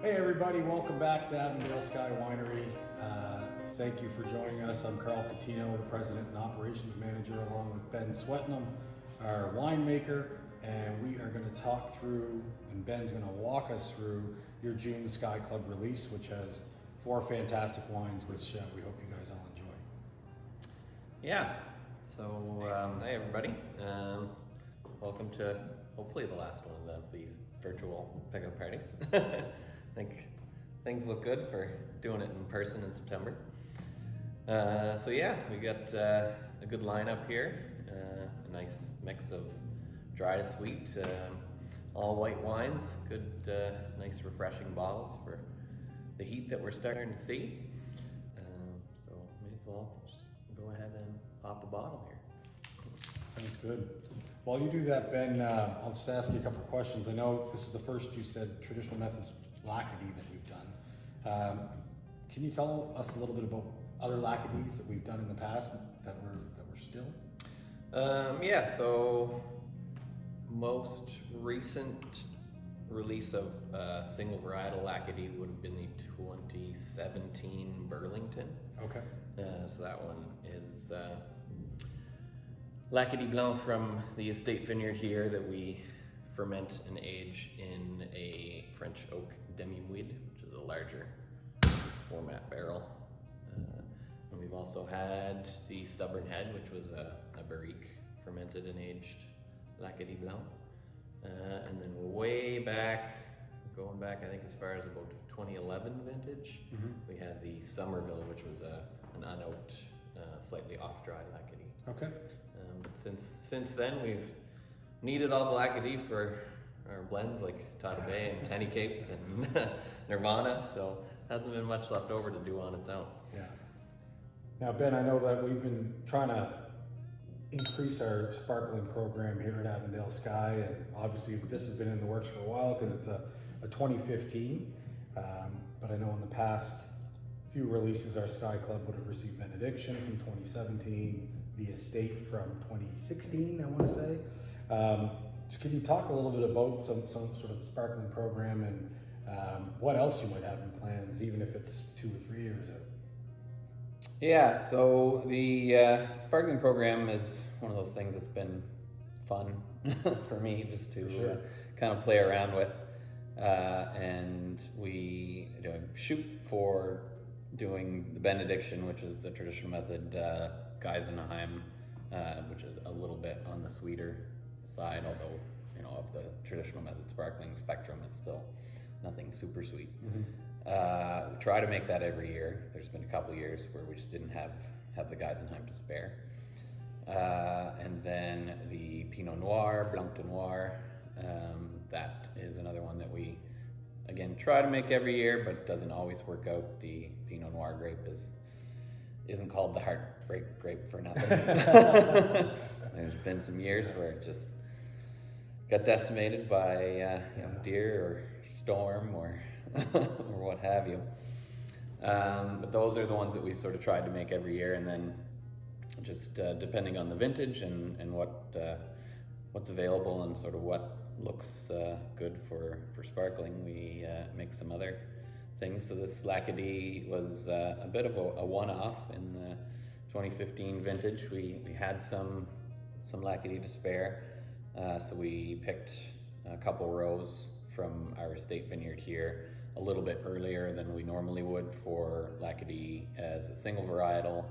Hey everybody, welcome back to Avondale Sky Winery. Thank you for joining us. I'm Karl Coutinho, the President and Operations Manager, along with Ben Swetnam, our winemaker, and we are going to talk through, and Ben's going to walk us through your June Sky Club release, which has 4 fantastic wines, which we hope you guys all enjoy. Yeah, so hey everybody, welcome to hopefully the last one of these virtual pickup parties. I think things look good for doing it in person in September. So yeah, we got a good lineup here, a nice mix of dry to sweet, all white wines, good, nice refreshing bottles for the heat that we're starting to see. So may as well just go ahead and pop a bottle here. Sounds good. While you do that, Ben, I'll just ask you a couple of questions. I know this is the first, you said, traditional methods Lacadie that we've done. Can you tell us a little bit about other Lacadies that we've done in the past that were still? Yeah, so most recent release of single varietal Lacadie would have been the 2017 Burlington. Okay. So that one is Lacadie Blanc from the estate vineyard here that we ferment and age in a French oak demi-muid, which is a larger format barrel. And we've also had the Stubborn Head, which was a barrique fermented and aged Lacadie Blanc. And then way back, going back I think as far as about 2011 vintage, we had the Somerville, which was an unoaked, slightly off-dry Lacadie. Okay. But since then we've needed all the Lacadie for our blends like Tidal Bay and Tenny Cape and Nirvana, so hasn't been much left over to do on its own. Yeah. Now, Ben, I know that we've been trying to increase our sparkling program here at Avondale Sky, and obviously this has been in the works for a while because it's a 2015, but I know in the past few releases our Sky Club would have received Benediction from 2017, the Estate from 2016, I want to say. So can you talk a little bit about some sort of the sparkling program and what else you might have in plans, even if it's 2 or 3 years out? Yeah, so the sparkling program is one of those things that's been fun for me just to kind of play around with. And we shoot for doing the Benediction, which is the traditional method, Geisenheim, which is a little bit on the sweeter side, although of the traditional method sparkling spectrum, it's still nothing super sweet. We try to make that every year. There's been a couple of years where we just didn't have the Geisenheim to spare. And then the Pinot Noir, Blanc de Noir, that is another one that we again try to make every year, but doesn't always work out. The Pinot Noir grape isn't called the heartbreak grape for nothing. There's been some years where it just got decimated by deer or storm or or what have you. But those are the ones that we sort of tried to make every year, and then just depending on the vintage and what's available and sort of what looks good for sparkling, we make some other things. So this Lacadie was a bit of a one-off in the 2015 vintage. We had some Lacadie to spare, so we picked a couple rows from our estate vineyard here a little bit earlier than we normally would for Lacadie as a single varietal,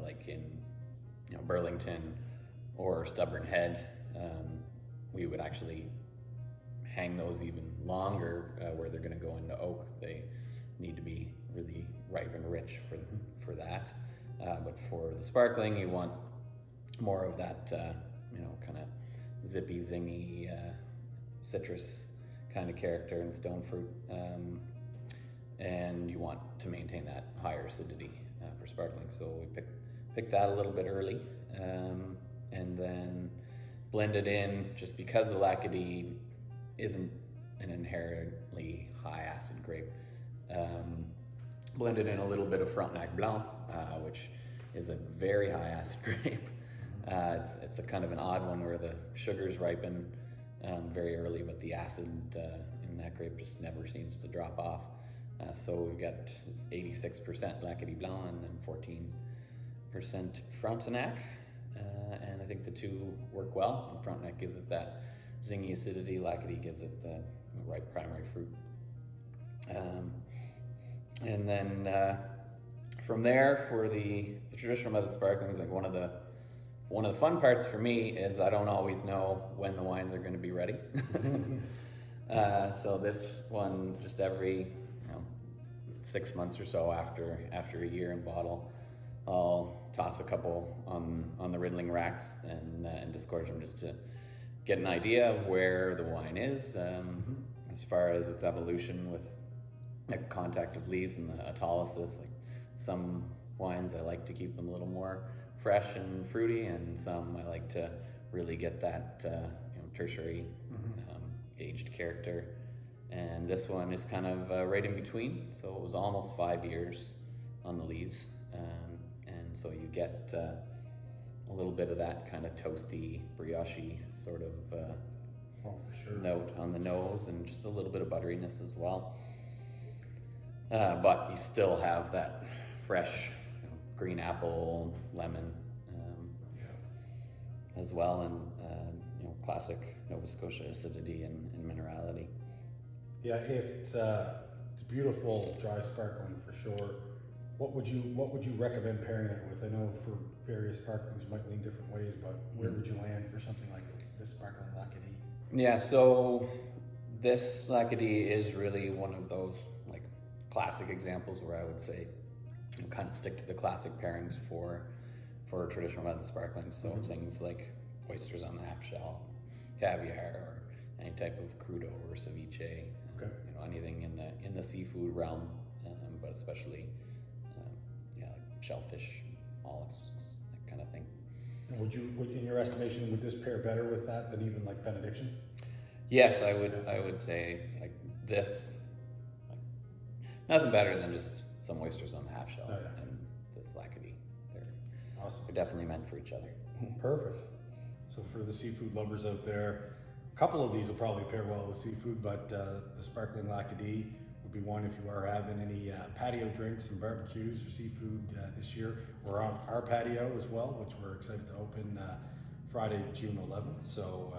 like in Burlington or Stubborn Head. We would actually hang those even longer where they're going to go into oak. They need to be really ripe and rich for that. But for the sparkling, you want more of that, kind of zippy, zingy, citrus kind of character and stone fruit. And you want to maintain that higher acidity for sparkling. So we picked that a little bit early, and then blended in, just because the Lacadie isn't an inherently high acid grape, blended in a little bit of Frontenac Blanc, which is a very high acid grape. It's a kind of an odd one where the sugars ripen very early, but the acid in that grape just never seems to drop off. So we've got, it's 86% Lac-Qui Blanc and then 14% Frontenac. And I think the two work well. And Frontenac gives it that zingy acidity, Lac-Qui gives it the ripe primary fruit. And then from there, for the traditional method sparklings, like one of the fun parts for me is I don't always know when the wines are going to be ready. So this one, just every 6 months or so after a year in bottle, I'll toss a couple on the riddling racks and disgorge them just to get an idea of where the wine is as far as its evolution with the contact of lees and the autolysis. Like some wines I like to keep them a little more fresh and fruity, and some I like to really get that tertiary aged character. And this one is kind of right in between, so it was almost 5 years on the lees, and so you get a little bit of that kind of toasty, brioche sort of for sure. note on the nose, and just a little bit of butteriness as well. But you still have that fresh green apple, lemon as well, and classic Nova Scotia acidity and minerality. Yeah, if it's beautiful dry sparkling for sure. What would you recommend pairing that with? I know for various sparklings might lean different ways, but where would you land for something like this sparkling Lac-Qui? Yeah, so this Lac-Qui is really one of those like classic examples where I would say kind of stick to the classic pairings for traditional method sparkling. So things like oysters on the half shell, caviar, or any type of crudo or ceviche. Okay. Anything in the seafood realm, but especially like shellfish, olives, that kind of thing. And would in your estimation, would this pair better with that than even like benediction? Yes, I would say like this, like, nothing better than just some oysters on the half shell and this Lac-Qui. Awesome. They're definitely meant for each other. Perfect. So for the seafood lovers out there, a couple of these will probably pair well with seafood, but the sparkling Lac-Qui would be one if you are having any patio drinks and barbecues or seafood this year. We're on our patio as well, which we're excited to open Friday, June 11th. So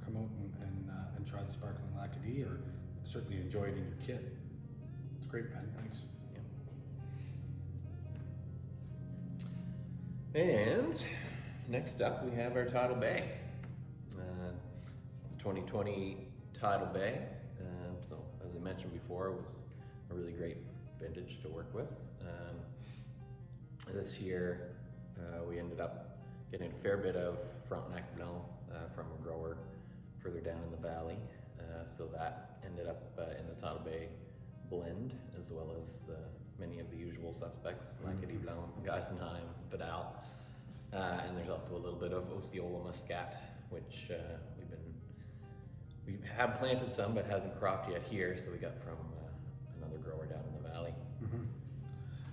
come out and try the sparkling Lac-Qui, or certainly enjoy it in your kit. It's great, man. Thanks. And next up, we have our Tidal Bay. 2020 Tidal Bay. So, as I mentioned before, it was a really great vintage to work with. This year, we ended up getting a fair bit of Frontenac Blanc from a grower further down in the valley. So that ended up in the Tidal Bay blend, as well as many of the usual suspects, Lac-Qui Blanc, Geisenheim, Vidal. And there's also a little bit of Osceola Muscat, which we have planted some, but hasn't cropped yet here. So we got from another grower down in the valley.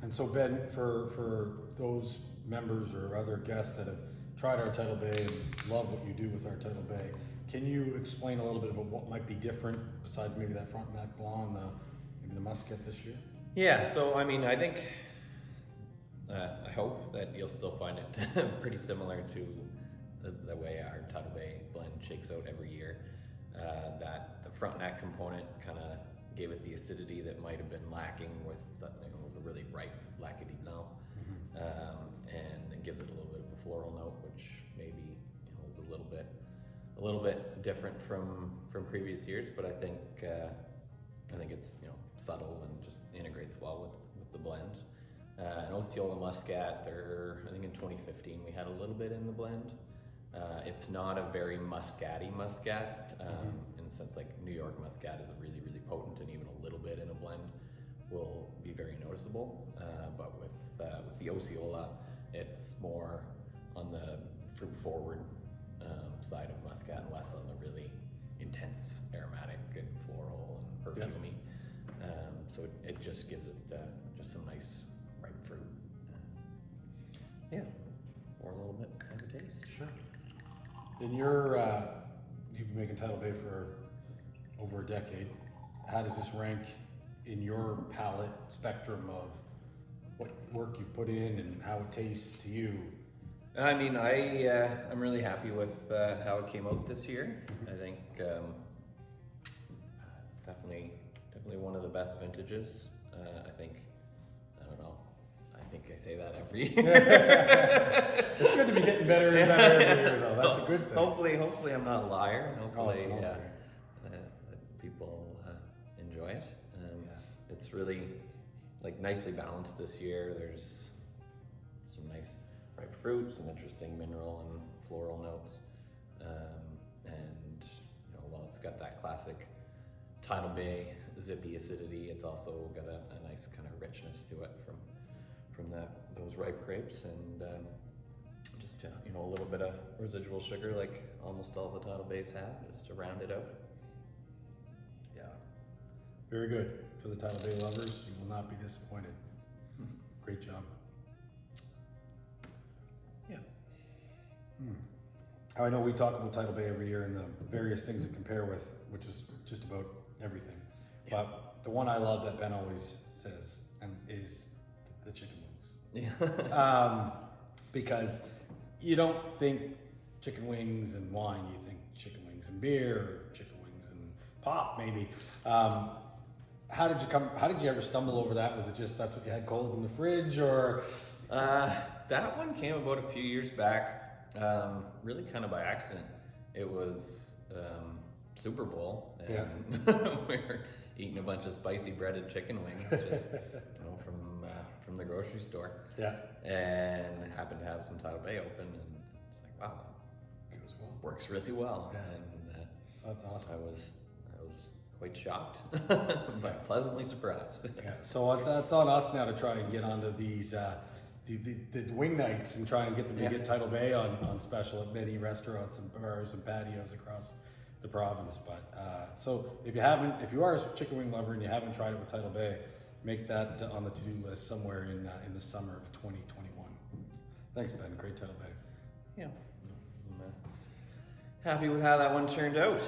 And so Ben, for those members or other guests that have tried our Tidal Bay and love what you do with our Tidal Bay, can you explain a little bit about what might be different besides maybe that Frontenac Blanc and maybe the Muscat this year? Yeah, so I mean, I think, I hope that you'll still find it pretty similar to the way our Tidal Bay blend shakes out every year. That the Frontenac component kind of gave it the acidity that might have been lacking with the really ripe Lac-Qui Blanc, and it gives it a little bit of a floral note, which maybe is a little bit different from previous years. But I think it's subtle and just integrates well with the blend. And Osceola Muscat, I think in 2015 we had a little bit in the blend. It's not a very muscatty Muscat, in the sense like New York Muscat is really, really potent, and even a little bit in a blend will be very noticeable. But with the Osceola, it's more on the fruit forward side of Muscat, less on the really intense aromatic and floral and perfumey. So it just gives it just some nice ripe fruit. Or a little bit of a taste. Sure. In your, you've making Tidal Bay for over a decade. How does this rank in your palate spectrum of what work you've put in and how it tastes to you? I mean, I'm really happy with how it came out this year. I think definitely one of the best vintages. I don't know. I think I say that every year. It's good to be getting better and better every year, though. That's a good thing. Hopefully, I'm not a liar. And Oh, it hopefully, smells that people enjoy it. It's really nicely balanced this year. There's some nice ripe fruit, some interesting mineral and floral notes, and while it's got that classic Tidal Bay zippy acidity, it's also got a nice kind of richness to it from those ripe grapes, and just a little bit of residual sugar like almost all the Tidal Bays have, just to round it out. Yeah, very good. For the Tidal Bay lovers, you will not be disappointed. Great job. Yeah. I know we talk about Tidal Bay every year and the various things to compare with, which is just about everything. Yeah. But the one I love that Ben always says is the chicken wings. Yeah. Because you don't think chicken wings and wine, you think chicken wings and beer, or chicken wings and pop, maybe. How did you ever stumble over that? Was it just that's what you had cold in the fridge, or? That one came about a few years back, really kind of by accident. It was Super Bowl, and we were eating a bunch of spicy breaded chicken wings, just, from the grocery store. Yeah. And happened to have some Tidal Bay open, and it's like, wow, It goes well. works really well. Yeah. And That's awesome. I was quite shocked, but pleasantly surprised. Yeah. So it's on us now to try and get onto these the wing nights and try and get them to get Tidal Bay on special at many restaurants and bars and patios across the province. But so if you are a chicken wing lover and you haven't tried it with Tidal Bay, make that on the to-do list somewhere in the summer of 2021. Thanks, Ben. Great Tidal Bay. Yeah, I'm happy with how that one turned out.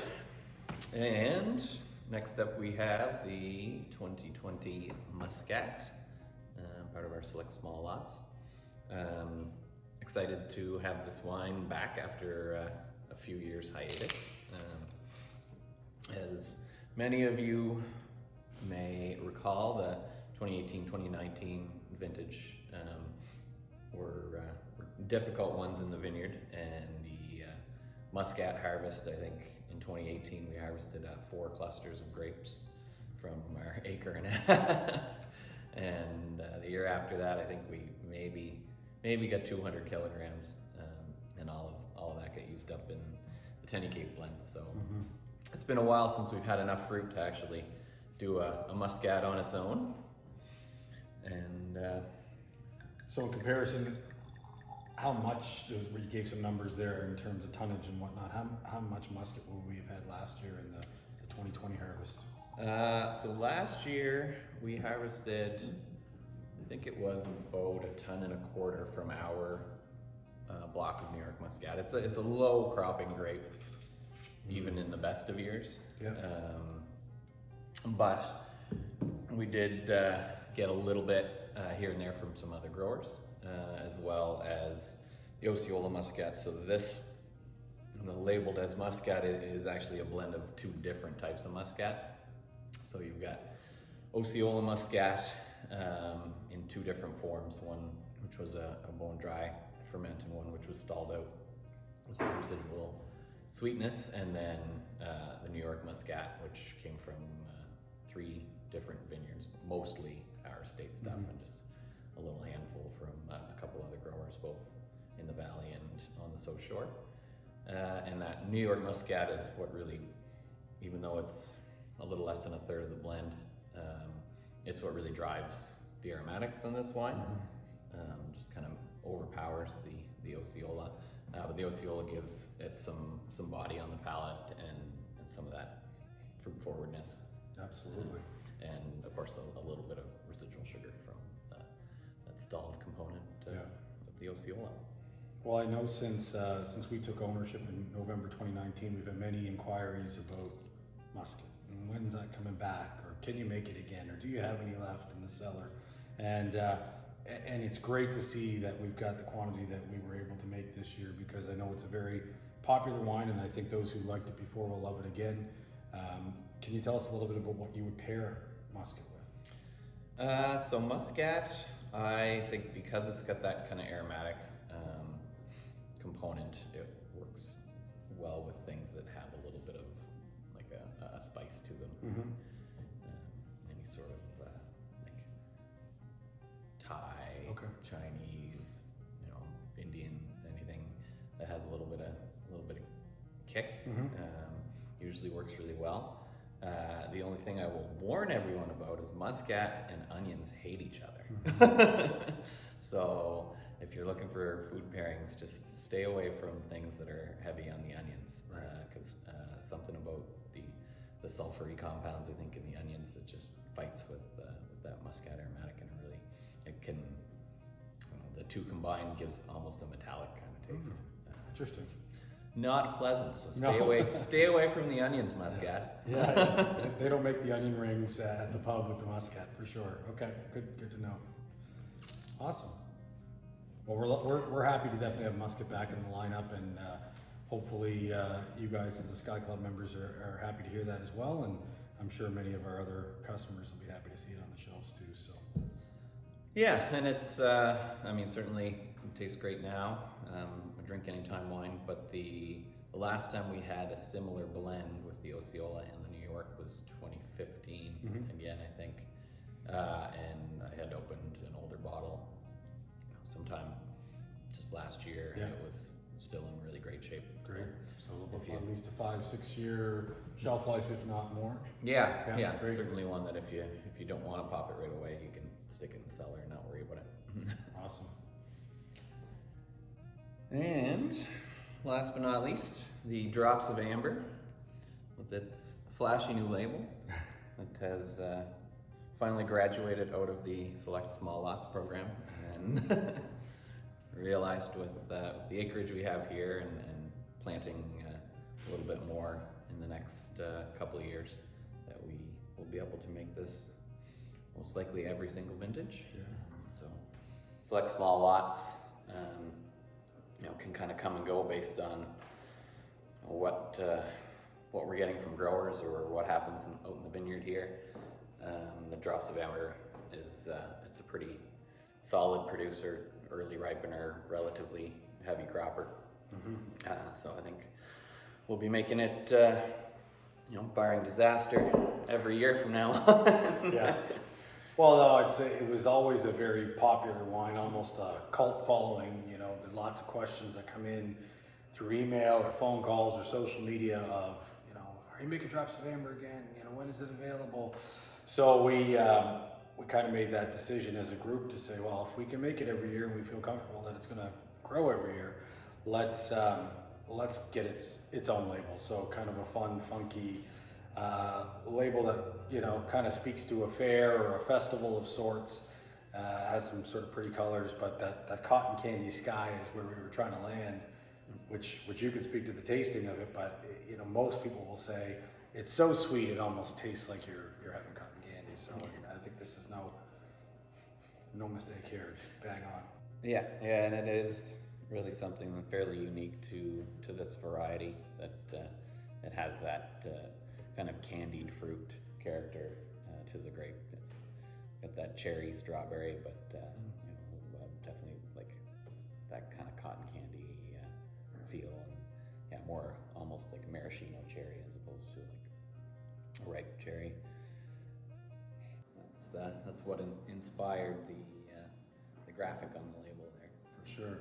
And next up we have the 2020 Muscat, part of our select small lots. Excited to have this wine back after a few years hiatus. As many of you may recall, the 2018-2019 vintage were difficult ones in the vineyard, and the Muscat harvest, I think in 2018 we harvested 4 clusters of grapes from our acre and a half. And the year after that, I think we maybe got 200 kilograms, and all of that got used up in the Tenny Cape blend. So it's been a while since we've had enough fruit to actually do a Muscat on its own. And So in comparison, how much, you gave some numbers there in terms of tonnage and whatnot, how much muscat would we have had last year in the 2020 harvest? So last year we harvested, I think it was about 1.25 tons from our block of New York Muscat. It's a low cropping grape, even in the best of years. Yeah. But we did get a little bit here and there from some other growers, as well as the Osceola Muscat. So this, labeled as Muscat, is actually a blend of 2 different types of Muscat. So you've got Osceola Muscat in 2 different forms, one which was a bone dry ferment and one which was stalled out with the residual sweetness, and then the New York Muscat, which came from 3 different vineyards, mostly our estate stuff, and just a little handful from a couple other growers, both in the valley and on the South Shore. And that New York Muscat is what really, even though it's a little less than 1/3 of the blend, it's what really drives the aromatics in this wine. Just kind of overpowers the Osceola, but the Osceola gives it some body on the palate and some of that fruit forwardness. Absolutely. And of course a little bit of residual sugar from that stalled component of the Osceola. Well, I know since we took ownership in November 2019, we've had many inquiries about Muscat. And when's that coming back? Or can you make it again? Or do you have any left in the cellar? And it's great to see that we've got the quantity that we were able to make this year, because I know it's a very popular wine, and I think those who liked it before will love it again. Can you tell us a little bit about what you would pair Muscat with? So Muscat, I think because it's got that kind of aromatic component, it works well with things that have a little bit of like a spice to them. Mm-hmm. Any sort of like Thai, Okay. Chinese, Indian, anything that has a little bit of kick. Mm-hmm. Usually works really well. The only thing I will warn everyone about is Muscat and onions hate each other. So if you're looking for food pairings, just stay away from things that are heavy on the onions, because something about the sulfury compounds, I think, in the onions that just fights with that Muscat aromatic, and it can, the two combined gives almost a metallic kind of taste. Interesting. Not pleasant, so No. stay away from the onions, Muscat. Yeah, they don't make the onion rings at the pub with the Muscat for sure. Okay, good to know. Awesome. Well, we're happy to definitely have Muscat back in the lineup, and hopefully you guys as the Sky Club members are happy to hear that as well, and I'm sure many of our other customers will be happy to see it on the shelves too. So. Yeah, and it's, certainly it tastes great now. A drink anytime wine, but the last time we had a similar blend with the Osceola and the New York was 2015, again, I think. And I had opened an older bottle sometime just last year, and it was still in really great shape. Great. So at least a 5-6 year shelf life, if not more. Yeah, great. Certainly one that if you don't want to pop it right away, you can stick it in the cellar and not worry about it. Awesome. And last but not least, the Drops of Amber with its flashy new label. It has finally graduated out of the Select Small Lots program, and realized with the acreage we have here and planting a little bit more in the next couple of years, that we will be able to make this most likely every single vintage. Yeah. So Select Small Lots can kind of come and go based on what we're getting from growers or what happens out in the vineyard here. The Drops of Amber is it's a pretty solid producer, early ripener, relatively heavy cropper. So I think we'll be making it, barring disaster, every year from now on. Yeah. Well, no, I'd say it was always a very popular wine, almost a cult following. There's lots of questions that come in through email or phone calls or social media of, are you making Drops of Amber again? When is it available? So we kind of made that decision as a group to say, well, if we can make it every year and we feel comfortable that it's going to grow every year, let's get its own label. So kind of a fun, funky label that kind of speaks to a fair or a festival of sorts. Has some sort of pretty colors, but that cotton candy sky is where we were trying to land, which you could speak to the tasting of it, but most people will say it's so sweet it almost tastes like you're having cotton candy. So I think this is no mistake here. It's bang on. Yeah, and it is really something fairly unique to this variety, that it has that kind of candied fruit character to the grape. It's got that cherry strawberry, but definitely like that kind of cotton candy feel, and more almost like maraschino cherry as opposed to like a ripe cherry. That's what inspired the graphic on the label there. For sure.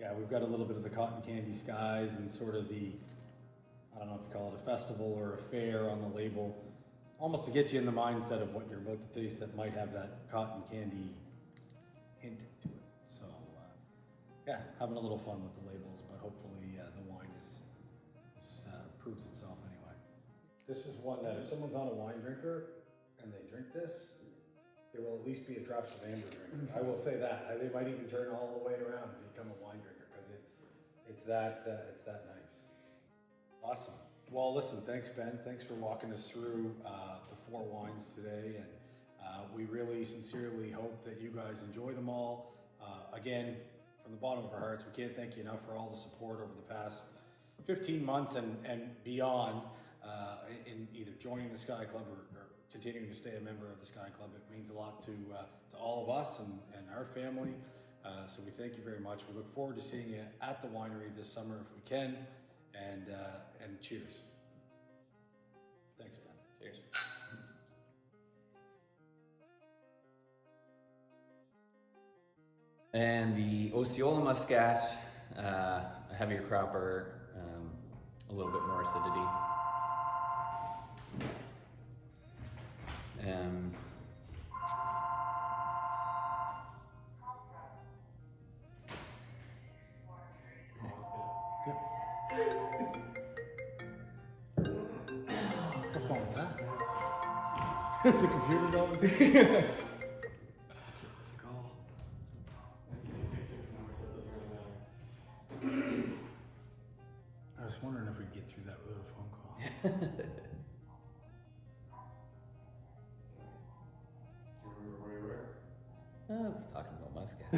Yeah, we've got a little bit of the cotton candy skies and sort of the, I don't know if you call it a festival or a fair on the label, almost to get you in the mindset of what you're about to taste that might have that cotton candy hint to it. So, having a little fun with the labels, but hopefully the wine proves itself anyway. This is one that if someone's not a wine drinker and they drink this, there will at least be a drops of amber drinker. I will say that. They might even turn all the way around and become a wine drinker because it's that nice. Awesome. Well, listen, thanks, Ben. Thanks for walking us through the 4 wines today, and we really sincerely hope that you guys enjoy them all. Again, from the bottom of our hearts, we can't thank you enough for all the support over the past 15 months and beyond in either joining the Sky Club or continuing to stay a member of the Sky Club. It means a lot to all of us and our family. So we thank you very much. We look forward to seeing you at the winery this summer if we can. And cheers. Thanks, Ben. Cheers. And the Osceola Muscat, a heavier cropper, a little bit more acidity. What phone is that? It's a computer going. What's the call? I was wondering if we'd get through that without a phone call. I was talking about Muscat.